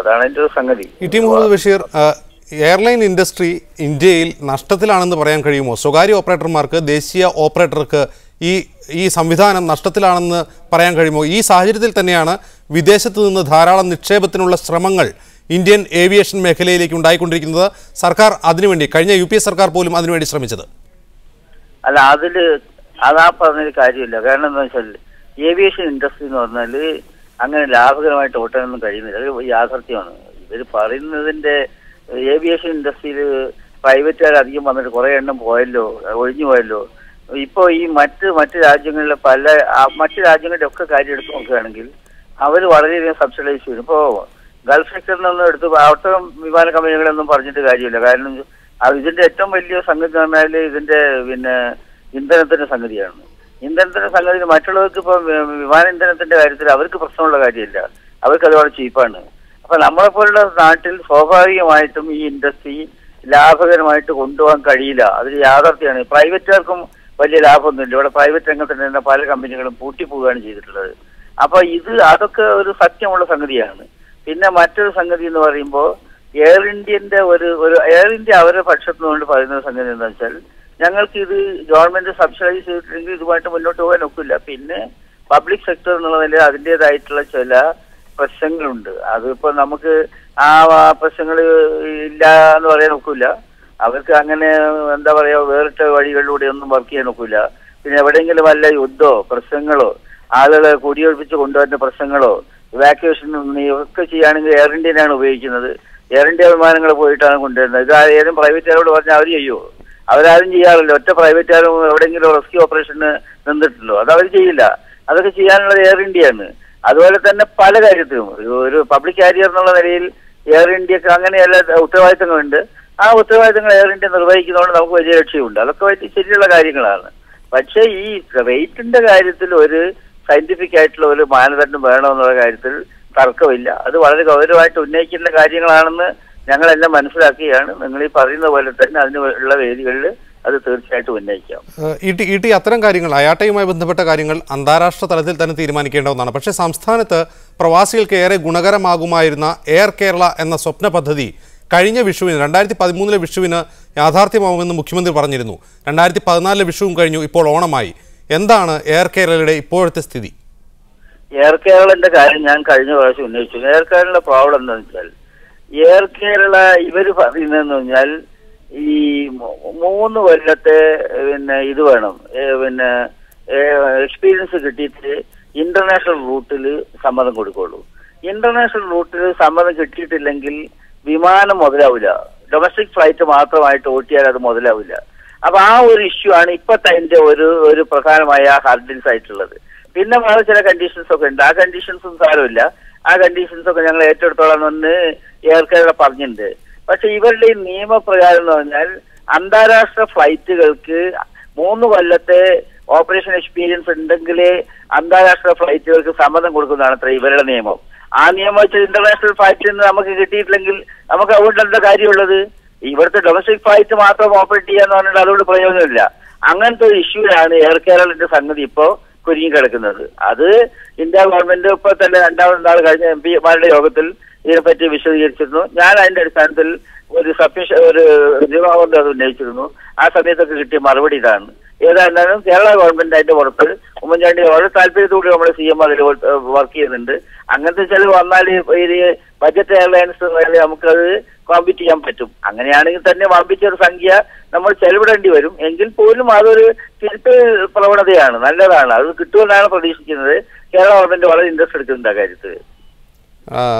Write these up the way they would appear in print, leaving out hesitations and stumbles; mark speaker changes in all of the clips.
Speaker 1: അതാണ് അതിൻ്റെ ഒരു സംഗതി.
Speaker 2: T Muhammad Basheer, airline industry ഇന്ത്യയിൽ നഷ്ടത്തിലാണെന്ന് പറയാൻ കഴിയുമോ? സ്വകാര്യ ഓപ്പറേറ്റർമാർക്ക്, ദേശീയ ഓപ്പറേറ്റർക്ക് ഈ സംവിധാനം നഷ്ടത്തിലാണെന്ന് പറയാൻ കഴിയുമോ? ഈ സാഹചര്യത്തിൽ തന്നെയാണ് വിദേശത്ത് നിന്ന് ധാരാളം നിക്ഷേപത്തിനുള്ള ശ്രമങ്ങൾ ഇന്ത്യൻ ഏവിയേഷൻ മേഖലയിലേക്ക് ഉണ്ടായിക്കൊണ്ടിരിക്കുന്നത്. സർക്കാർ അതിനുവേണ്ടി, കഴിഞ്ഞ UPA സർക്കാർ പോലും അതിനുവേണ്ടി ശ്രമിച്ചത്.
Speaker 1: അല്ല, അതാ പറഞ്ഞൊരു കാര്യമില്ല. കാരണം എന്താ വെച്ചാൽ ഏവിയേഷൻ ഇൻഡസ്ട്രി എന്ന് പറഞ്ഞാൽ അങ്ങനെ ലാഭകരമായിട്ട് ഓട്ടാനൊന്നും കഴിയുന്നില്ല. അത് യാഥാർത്ഥ്യമാണ്. ഇവർ പറയുന്നതിന്റെ ഏവിയേഷൻ ഇൻഡസ്ട്രിയിൽ പ്രൈവറ്റുകാർ അധികം വന്നിട്ട് കുറെ എണ്ണം ഒഴിഞ്ഞു പോയല്ലോ. ഇപ്പോ ഈ മറ്റ് രാജ്യങ്ങളിലെ മറ്റ് രാജ്യങ്ങളുടെ ഒക്കെ കാര്യം എടുത്ത് നോക്കുകയാണെങ്കിൽ അവർ വളരെയധികം സബ്സിഡൈസ് ചെയ്യും. ഇപ്പോ ഗൾഫ് സെക്ടറിനൊന്നും എടുത്ത് അവിടുത്തെ വിമാന കമ്പനികളൊന്നും പറഞ്ഞിട്ട് കാര്യമില്ല. കാരണം ഇതിന്റെ ഏറ്റവും വലിയ സംഗതി എന്ന് പറഞ്ഞാൽ ഇതിന്റെ ഇന്ധനത്തിന്റെ സംഗതിയാണ്. ഇന്ധനത്തിന്റെ സംഗതി മറ്റുള്ളവർക്ക് ഇപ്പൊ വിമാന ഇന്ധനത്തിന്റെ കാര്യത്തിൽ അവർക്ക് പ്രശ്നമുള്ള കാര്യമില്ല. അവർക്ക് അതുപോലെ ചീപ്പാണ്. അപ്പൊ നമ്മളെ പോലുള്ള നാട്ടിൽ സ്വാഭാവികമായിട്ടും ഈ ഇൻഡസ്ട്രി ലാഭകരമായിട്ട് കൊണ്ടുപോകാൻ കഴിയില്ല. അതൊരു യാഥാർത്ഥ്യമാണ്. പ്രൈവറ്റുകാർക്കും വലിയ ലാഭമൊന്നുമില്ല. ഇവിടെ പ്രൈവറ്റ് രംഗത്ത് തന്നെ പല കമ്പനികളും പൂട്ടിപ്പോവുകയാണ് ചെയ്തിട്ടുള്ളത്. അപ്പൊ അതൊക്കെ ഒരു സത്യമുള്ള സംഗതിയാണ്. പിന്നെ മറ്റൊരു സംഗതി എന്ന് പറയുമ്പോൾ എയർ ഇന്ത്യന്റെ ഒരു എയർ ഇന്ത്യ അവരുടെ പക്ഷത്തു നിന്നുകൊണ്ട് പറയുന്ന സംഗതി എന്താ വെച്ചാൽ ഞങ്ങൾക്ക് ഇത് ഗവൺമെന്റ് സബ്സിഡൈസ് ചെയ്തിട്ടുണ്ടെങ്കിൽ ഇതുമായിട്ട് മുന്നോട്ട് പോകാൻ ഒക്കില്ല. പിന്നെ പബ്ലിക് സെക്ടർ എന്നുള്ള നിലയിൽ അതിൻ്റെതായിട്ടുള്ള ചില പ്രശ്നങ്ങളുണ്ട്. അതിപ്പോ നമുക്ക് ആ പ്രശ്നങ്ങൾ ഇല്ല എന്ന് പറയാൻ ഒക്കില്ല. അവർക്ക് അങ്ങനെ എന്താ പറയാ വേറിട്ട വഴികളിലൂടെ ഒന്നും വർക്ക് ചെയ്യാൻ ഒക്കില്ല. പിന്നെ എവിടെയെങ്കിലും വല്ല യുദ്ധമോ പ്രശ്നങ്ങളോ ആളുകളെ കുടിയൊഴിപ്പിച്ച് കൊണ്ടുവരുന്ന പ്രശ്നങ്ങളോ ഇവാക്യുവേഷൻ ഒക്കെ ചെയ്യുകയാണെങ്കിൽ എയർ ഇന്ത്യനാണ് ഉപയോഗിക്കുന്നത്. എയർ ഇന്ത്യ വിമാനങ്ങൾ പോയിട്ടാണ് കൊണ്ടുവരുന്നത്. ഇത് ഏതും പ്രൈവറ്റുകാരോട് പറഞ്ഞാൽ അവർ ചെയ്യുമോ? അവരാരും ചെയ്യാറില്ല. ഒറ്റ പ്രൈവറ്റുകാരും എവിടെയെങ്കിലും റെസ്ക്യൂ ഓപ്പറേഷന് നിന്നിട്ടുള്ളൂ. അത് അവർ ചെയ്യില്ല. അതൊക്കെ ചെയ്യാനുള്ളത് എയർ ഇന്ത്യയാണ്. അതുപോലെ തന്നെ പല കാര്യത്തിലും ഒരു പബ്ലിക് കാരിയർ എന്നുള്ള നിലയിൽ എയർ ഇന്ത്യക്ക് അങ്ങനെയുള്ള ഉത്തരവാദിത്തങ്ങളുണ്ട്. ആ ഉത്തരവാദിത്തങ്ങൾ എയർ ഇന്ത്യ നിർവഹിക്കുന്നതുകൊണ്ട് നമുക്ക് വലിയ ലക്ഷ്യമുണ്ട്. അതൊക്കെ വലിയ ശരിയുള്ള കാര്യങ്ങളാണ്. പക്ഷേ ഈ റേറ്റിന്റെ കാര്യത്തിൽ ഒരു സയന്റിഫിക് ആയിട്ടുള്ള ഒരു മാനദണ്ഡം വേണമെന്നുള്ള കാര്യത്തിൽ തർക്കമില്ല. അത് വളരെ ഗൗരവമായിട്ട് ഉന്നയിക്കുന്ന കാര്യങ്ങളാണെന്ന് ഞങ്ങളെല്ലാം മനസ്സിലാക്കുകയാണ്. നിങ്ങൾ ഈ പറയുന്ന പോലെ തന്നെ അതിനുള്ള വേദികളിൽ അത് തീർച്ചയായിട്ടും ഉന്നയിക്കാം.
Speaker 2: അത്തരം കാര്യങ്ങൾ, അയാട്ടയുമായി ബന്ധപ്പെട്ട കാര്യങ്ങൾ അന്താരാഷ്ട്ര തലത്തിൽ തന്നെ തീരുമാനിക്കേണ്ട ഒന്നാണ്. പക്ഷേ സംസ്ഥാനത്ത് പ്രവാസികൾക്ക് ഏറെ ഗുണകരമാകുമായിരുന്ന എയർ കേരള എന്ന സ്വപ്ന പദ്ധതി കഴിഞ്ഞ വിഷുവിന് 2013 വിഷുവിന് യാഥാർത്ഥ്യമാകുമെന്ന് മുഖ്യമന്ത്രി പറഞ്ഞിരുന്നു. 2014 വിഷുവും കഴിഞ്ഞു, ഇപ്പോൾ ഓണമായി. എന്താണ് എയർ കേരളയുടെ ഇപ്പോഴത്തെ സ്ഥിതി?
Speaker 1: എയർ കേരളന്റെ കാര്യം ഞാൻ കഴിഞ്ഞ പ്രാവശ്യം ഉന്നയിച്ചു. എയർ കേരളയുടെ പ്രോബ്ലം എന്താണെന്ന് വെച്ചാൽ എയർ കേരള ഇവർ പറയുന്നതെന്ന് പറഞ്ഞാൽ ഈ 3 കൊല്ലത്തെ ഇത് വേണം, എക്സ്പീരിയൻസ് കിട്ടിയിട്ട് ഇന്റർനാഷണൽ റൂട്ടിൽ സമ്മതം കൊടുക്കുള്ളൂ. ഇന്റർനാഷണൽ റൂട്ടിൽ സമ്മതം കിട്ടിയിട്ടില്ലെങ്കിൽ വിമാനം മുതലാവില്ല. ഡൊമസ്റ്റിക് ഫ്ലൈറ്റ് മാത്രമായിട്ട് ഓട്ടിയാൽ അത് മുതലാവില്ല. അപ്പൊ ആ ഒരു ഇഷ്യൂ ആണ് ഇപ്പത്തെ അതിന്റെ ഒരു പ്രധാനമായ ഹർഡിൽസ് ആയിട്ടുള്ളത്. പിന്നെ വേറെ ചില കണ്ടീഷൻസ് ഒക്കെ ഉണ്ട്. ആ കണ്ടീഷൻസും സാരമില്ല. ആ കണ്ടീഷൻസ് ഒക്കെ ഞങ്ങൾ ഏറ്റെടുത്തോളാം എന്ന് എയർ കേരള പറഞ്ഞിട്ടുണ്ട്. പക്ഷെ ഇവരുടെ ഈ നിയമപ്രകാരം എന്ന് പറഞ്ഞാൽ അന്താരാഷ്ട്ര ഫ്ലൈറ്റുകൾക്ക് 3 കൊല്ലത്തെ ഓപ്പറേഷൻ എക്സ്പീരിയൻസ് ഉണ്ടെങ്കിലേ അന്താരാഷ്ട്ര ഫ്ലൈറ്റുകൾക്ക് സമ്മതം കൊടുക്കുന്നതാണ് അത്ര ഇവരുടെ നിയമം. ആ നിയമം വെച്ചാൽ ഇന്റർനാഷണൽ ഫ്ലൈറ്റിൽ നിന്ന് നമുക്ക് കിട്ടിയിട്ടില്ലെങ്കിൽ നമുക്ക് അതുകൊണ്ട് എന്താ കാര്യമുള്ളത്? ഇവിടുത്തെ ഡൊമസ്റ്റിക് ഫ്ലൈറ്റ് മാത്രം ഓപ്പറേറ്റ് ചെയ്യാന്ന് പറഞ്ഞാൽ അതുകൊണ്ട് പ്രയോജനമില്ല. അങ്ങനത്തെ ഒരു ഇഷ്യൂലാണ് എയർ കേരളത്തിന്റെ സംഗതി ഇപ്പോ കുരുങ്ങി കിടക്കുന്നത്. അത് ഇന്ത്യ ഗവൺമെന്റ് ഇപ്പൊ തന്നെ 2ാമത് നാൾ കഴിഞ്ഞ MP-മാരുടെ യോഗത്തിൽ ഇതിനെപ്പറ്റി വിശദീകരിച്ചിരുന്നു. ഞാൻ അതിന്റെ അടിസ്ഥാനത്തിൽ ഒരു നിയമം അത് ഉന്നയിച്ചിരുന്നു. ആ സമയത്തൊക്കെ കിട്ടിയ മറുപടി ഇതാണ്. ഏതായാലും കേരള ഗവൺമെന്റ് അതിന്റെ പുറത്ത് ഉമ്മൻചാണ്ടി വളരെ താല്പര്യത്തോടെ നമ്മുടെ CM അതിൽ വർക്ക് ചെയ്യുന്നുണ്ട്. അങ്ങനത്തെ ചിലവ് വന്നാൽ ഈ ബജറ്റ് എയർലൈൻസ് നമുക്കത് കോമ്പീറ്റ് ചെയ്യാൻ പറ്റും. അങ്ങനെയാണെങ്കിൽ തന്നെ വമ്പിച്ച ഒരു സംഖ്യ നമ്മൾ ചെലവിടേണ്ടി വരും. എങ്കിൽ പോലും അതൊരു തിരുത്ത് പ്രവണതയാണ്, നല്ലതാണ്. അത് കിട്ടുമെന്നാണ് പ്രതീക്ഷിക്കുന്നത്. കേരള ഗവൺമെന്റ് വളരെ ഇൻട്രസ്റ്റ് എടുക്കുന്നുണ്ട് ആ കാര്യത്തിൽ.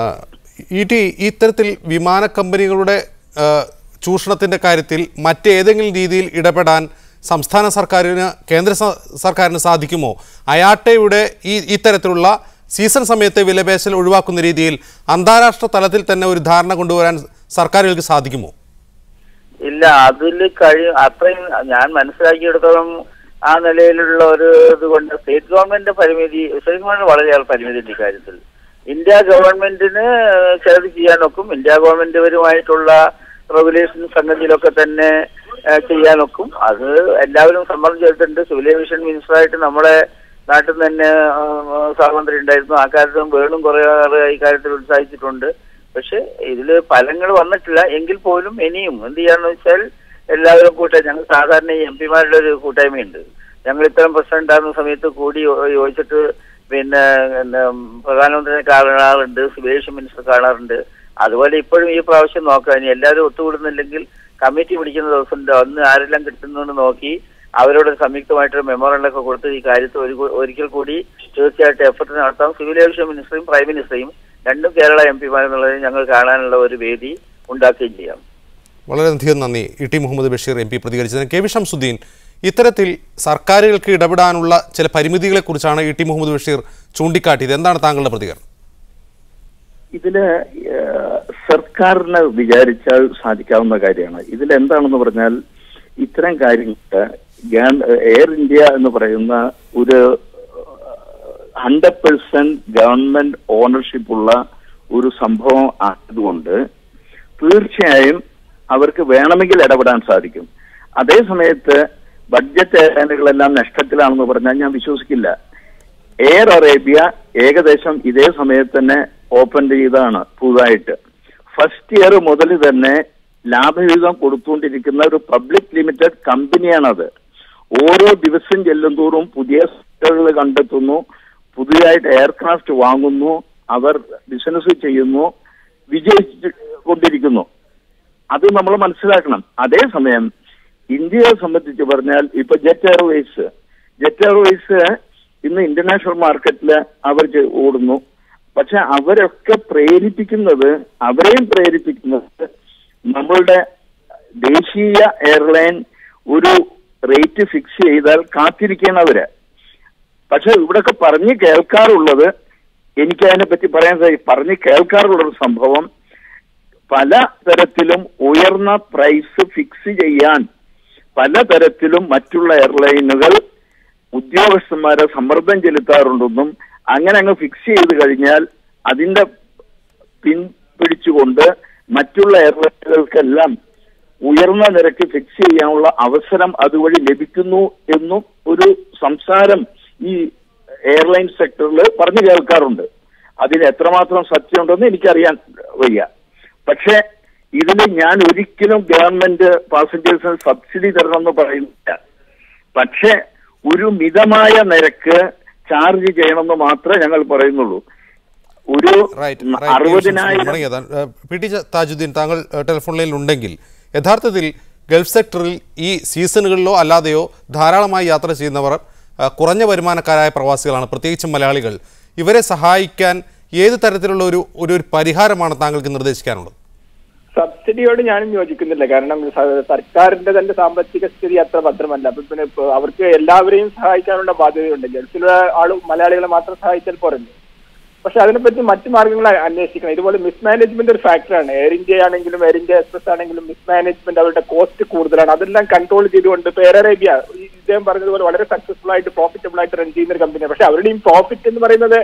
Speaker 2: ഇത്തരത്തിൽ വിമാന കമ്പനികളുടെ ചൂഷണത്തിന്റെ കാര്യത്തിൽ മറ്റേതെങ്കിലും രീതിയിൽ ഇടപെടാൻ സംസ്ഥാന സർക്കാരിന്, കേന്ദ്ര സർക്കാരിന് സാധിക്കുമോ? അയാട്ടയുടെ ഇത്തരത്തിലുള്ള സീസൺ സമയത്തെ വിലപേശൽ ഒഴിവാക്കുന്ന രീതിയിൽ അന്താരാഷ്ട്ര തലത്തിൽ തന്നെ ഒരു ധാരണ കൊണ്ടുവരാൻ സർക്കാരുകൾക്ക് സാധിക്കുമോ?
Speaker 1: ഇല്ല, അതിൽ അത്രയും ഞാൻ മനസ്സിലാക്കിയെടുത്തോളം ആ നിലയിലുള്ള ഒരു ഇതുകൊണ്ട് സ്റ്റേറ്റ് ഗവൺമെന്റിന്റെ പരിമിതി, സ്റ്റേറ്റ് ഗവൺമെന്റ് വളരെയേറെ പരിമിതി ഉണ്ട് ഇക്കാര്യത്തിൽ. ഇന്ത്യ ഗവൺമെന്റിന് ചിലത് ചെയ്യാനൊക്കും. ഇന്ത്യ ഗവൺമെന്റുപരമായിട്ടുള്ള റെഗുലേഷൻ സംഗതിയിലൊക്കെ തന്നെ ചെയ്യാനൊക്കും. അത് എല്ലാവരും സമ്മർദ്ദം ചെയ്തിട്ടുണ്ട്. സിവിൽ ഏവിയേഷൻ മിനിസ്റ്ററായിട്ട് നമ്മുടെ നാട്ടിൽ നിന്ന് തന്നെ സഹമന്ത്രി ഉണ്ടായിരുന്നു. ആ കാര്യത്തിലും വേണും കുറേ ഈ കാര്യത്തിൽ ഉത്സാഹിച്ചിട്ടുണ്ട്. പക്ഷെ ഇതിൽ ഫലങ്ങൾ വന്നിട്ടില്ല എങ്കിൽ പോലും ഇനിയും എന്ത് ചെയ്യാന്ന് വെച്ചാൽ എല്ലാവരും ഞങ്ങൾ സാധാരണ ഈ MP-മാരുടെ ഒരു കൂട്ടായ്മയുണ്ട്. ഞങ്ങൾ ഇത്തരം പ്രശ്നം ഉണ്ടാകുന്ന സമയത്ത് കൂടി ചോദിച്ചിട്ട് പിന്നെ പ്രധാനമന്ത്രിനെ കാണാറുണ്ട്, സിവിലേഷൻ മിനിസ്റ്റർ കാണാറുണ്ട്. അതുപോലെ ഇപ്പോഴും ഈ പ്രാവശ്യം നോക്കാം. ഇനി എല്ലാവരും ഒത്തുകൂടുന്നില്ലെങ്കിൽ കമ്മിറ്റി പിടിക്കുന്ന ദിവസം അന്ന് ആരെല്ലാം കിട്ടുന്നു നോക്കി അവരോട് സംയുക്തമായിട്ടൊരു മെമ്മോറണ്ടൊക്കെ കൊടുത്ത് ഈ കാര്യത്തിൽ ഒരിക്കൽ കൂടി തീർച്ചയായിട്ടും എഫർട്ട് നടത്താം. സിവിൽ ഏവിയേഷൻ മിനിസ്റ്ററും പ്രൈം മിനിസ്റ്ററെയും രണ്ടും കേരള MP-മാരെന്നുള്ളത് ഞങ്ങൾ കാണാനുള്ള ഒരു വേദി ഉണ്ടാക്കുകയും ചെയ്യാം.
Speaker 2: വളരെയധികം നന്ദി ET Muhammad Basheer MP പ്രതികരിച്ചതിന്. KV Shamsuddin, ഇത്തരത്തിൽ സർക്കാരുകൾക്ക് ഇടപെടാനുള്ള ചില പരിമിതികളെക്കുറിച്ചാണ് ET മുഹമ്മദ് ബഷീർ ചൂണ്ടിക്കാട്ടിയത്. എന്താണ് താങ്കളുടെ പ്രതികരണം?
Speaker 3: ഇതില് സർക്കാരിന് വിചാരിച്ചാൽ സാധിക്കാവുന്ന കാര്യമാണ്. ഇതിലെന്താണെന്ന് പറഞ്ഞാൽ ഇത്തരം കാര്യങ്ങൾക്ക് എയർ ഇന്ത്യ എന്ന് പറയുന്ന ഒരു 100% ഗവൺമെന്റ് ഓണർഷിപ്പ് ഉള്ള ഒരു സംഭവം ആയതുകൊണ്ട് തീർച്ചയായും അവർക്ക് വേണമെങ്കിൽ ഇടപെടാൻ സാധിക്കും. അതേ സമയത്ത് ബഡ്ജറ്റ് എയർലൈനുകളെല്ലാം നഷ്ടത്തിലാണെന്ന് പറഞ്ഞാൽ ഞാൻ വിശ്വസിക്കില്ല. എയർ അറേബ്യ ഏകദേശം ഇതേ സമയത്ത് തന്നെ ഓപ്പൺ ചെയ്തതാണ് പുതുതായിട്ട്. ഫസ്റ്റ് ഇയർ മുതൽ തന്നെ ലാഭവിഹിതം കൊടുത്തുകൊണ്ടിരിക്കുന്ന ഒരു പബ്ലിക് ലിമിറ്റഡ് കമ്പനിയാണത്. ഓരോ ദിവസം ചെല്ലുന്തോറും പുതിയ സെക്ടറുകൾ കണ്ടെത്തുന്നു, പുതിയതായിട്ട് എയർക്രാഫ്റ്റ് വാങ്ങുന്നു, അവർ ബിസിനസ് ചെയ്യുന്നു, വിജയിച്ചുകൊണ്ടിരിക്കുന്നു. അത് നമ്മൾ മനസ്സിലാക്കണം. അതേസമയം ഇന്ത്യയെ സംബന്ധിച്ച് പറഞ്ഞാൽ ഇപ്പൊ ജെറ്റ് എയർവേസ് ഇന്ന് ഇന്റർനാഷണൽ മാർക്കറ്റിൽ അവർ ഓടുന്നു. പക്ഷെ അവരെയും പ്രേരിപ്പിക്കുന്നത് നമ്മളുടെ ദേശീയ എയർലൈൻ ഒരു റേറ്റ് ഫിക്സ് ചെയ്താൽ കാത്തിരിക്കുകയാണ് അവര്. പക്ഷെ ഇവിടൊക്കെ പറഞ്ഞു കേൾക്കാറുള്ളത്, എനിക്കതിനെ പറ്റി പറഞ്ഞു കേൾക്കാറുള്ളൊരു സംഭവം, പല തരത്തിലും ഉയർന്ന പ്രൈസ് ഫിക്സ് ചെയ്യാൻ പലതരത്തിലും മറ്റുള്ള എയർലൈനുകൾ ഉദ്യോഗസ്ഥന്മാരെ സമ്മർദ്ദം ചെലുത്താറുണ്ടെന്നും അങ്ങനെ അങ്ങ് ഫിക്സ് ചെയ്ത് കഴിഞ്ഞാൽ അതിന്റെ പിടിച്ചുകൊണ്ട് മറ്റുള്ള എയർലൈനുകൾക്കെല്ലാം ഉയർന്ന നിരക്ക് ഫിക്സ് ചെയ്യാനുള്ള അവസരം അതുവഴി ലഭിക്കുന്നു എന്നും ഒരു സംസാരം ഈ എയർലൈൻ സെക്ടറിൽ പറഞ്ഞു കേൾക്കാറുണ്ട്. അതിന് എത്രമാത്രം സത്യമുണ്ടെന്ന് എനിക്കറിയാൻ വയ്യ. പക്ഷെ ഇതിൽ ഞാൻ ഒരിക്കലും ഗവൺമെന്റ് പാസഞ്ചേഴ്സിന് സബ്സിഡി തരണമെന്ന് പറയുന്നില്ല. പക്ഷെ ഒരു മിതമായ നിരക്ക് ചാർജ് ചെയ്യണമെന്ന് മാത്രമേ ഞങ്ങൾ പറയുന്നുള്ളൂ. ഒരു 60,000
Speaker 2: PT താജുദ്ദീൻ, താങ്കൾ ടെലിഫോൺ ലൈനിൽ ഉണ്ടെങ്കിൽ യഥാർത്ഥത്തിൽ ഗൾഫ് സെക്ടറിൽ ഈ സീസണുകളിലോ അല്ലാതെയോ ധാരാളമായി യാത്ര ചെയ്യുന്നവർ കുറഞ്ഞ വരുമാനക്കാരായ പ്രവാസികളാണ്, പ്രത്യേകിച്ചും മലയാളികൾ. ഇവരെ സഹായിക്കാൻ ഏത് തരത്തിലുള്ള ഒരു പരിഹാരമാണ് താങ്കൾക്ക് നിർദ്ദേശിക്കാനുള്ളത്?
Speaker 4: സബ്സിഡിയോട് ഞാനും യോജിക്കുന്നില്ല. കാരണം സർക്കാരിന്റെ തന്നെ സാമ്പത്തിക സ്ഥിതി അത്ര ഭദ്രമല്ല. അപ്പൊ പിന്നെ അവർക്ക് എല്ലാവരെയും സഹായിക്കാനുള്ള ബാധ്യതയുണ്ട്. ഗൾഫിലുള്ള മലയാളികളെ മാത്രം സഹായിച്ചാൽ പോരല്ലോ. പക്ഷെ അതിനെപ്പറ്റി മറ്റു മാർഗങ്ങൾ അന്വേഷിക്കണം. ഇതുപോലെ മിസ്മാനേജ്മെന്റ് ഒരു ഫാക്ടറാണ്. എയർ ഇന്ത്യ ആണെങ്കിലും എയർ ഇന്ത്യ എക്സ്പ്രസ് ആണെങ്കിലും മിസ്മാനേജ്മെന്റ്, അവരുടെ കോസ്റ്റ് കൂടുതലാണ്. അതെല്ലാം കൺട്രോൾ ചെയ്തുകൊണ്ട് ഇപ്പൊ എയർ അറേബ്യ ഇദ്ദേഹം പറഞ്ഞതുപോലെ വളരെ സക്സസ്ഫുൾ ആയിട്ട് പ്രോഫിറ്റബിൾ ആയിട്ട് റൺ ചെയ്യുന്ന ഒരു കമ്പനിയാണ്. പക്ഷെ അവരുടെയും പ്രോഫിറ്റ് എന്ന് പറയുന്നത്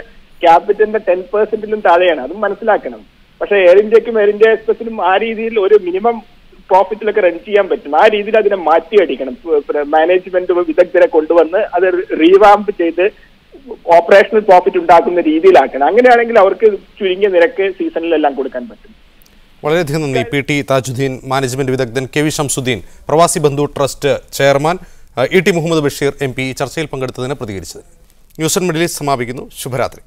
Speaker 4: ക്യാപിറ്റലിന്റെ 10%-ലും താഴെയാണ്. അതും മനസ്സിലാക്കണം. പക്ഷെ എയർ ഇന്ത്യക്കും എയർ ഇന്ത്യ എക്സ്പ്രസിനും ആ രീതിയിൽ ഒരു മിനിമം പ്രോഫിറ്റിലൊക്കെ റൺ ചെയ്യാൻ പറ്റും. ആ രീതിയിൽ അതിനെ മാറ്റിയടിക്കണം. മാനേജ്മെന്റ് വിദഗ്ധരെ കൊണ്ടുവന്ന് അത് റീവാമ്പ് ചെയ്ത് ഓപ്പറേഷണൽ പ്രോഫിറ്റ് ഉണ്ടാക്കുന്ന രീതിയിലാക്കണം. അങ്ങനെയാണെങ്കിൽ അവർക്ക് ചുരുങ്ങിയ നിരക്ക് സീസണിലെല്ലാം കൊടുക്കാൻ പറ്റും.
Speaker 2: വളരെയധികം നന്ദി. PT താജുദ്ദീൻ, മാനേജ്മെന്റ് വിദഗ്ധൻ. KV ഷംസുദ്ദീൻ, പ്രവാസി ബന്ധു trust chairman. ET Muhammad Basheer MP ചർച്ചയിൽ പങ്കെടുത്തതിന് പ്രതികരിച്ചത്. ന്യൂസ് ആൻഡ് മിഡിൽ ഈസ്റ്റ് സമാപിക്കുന്നു. ശുഭരാത്രി.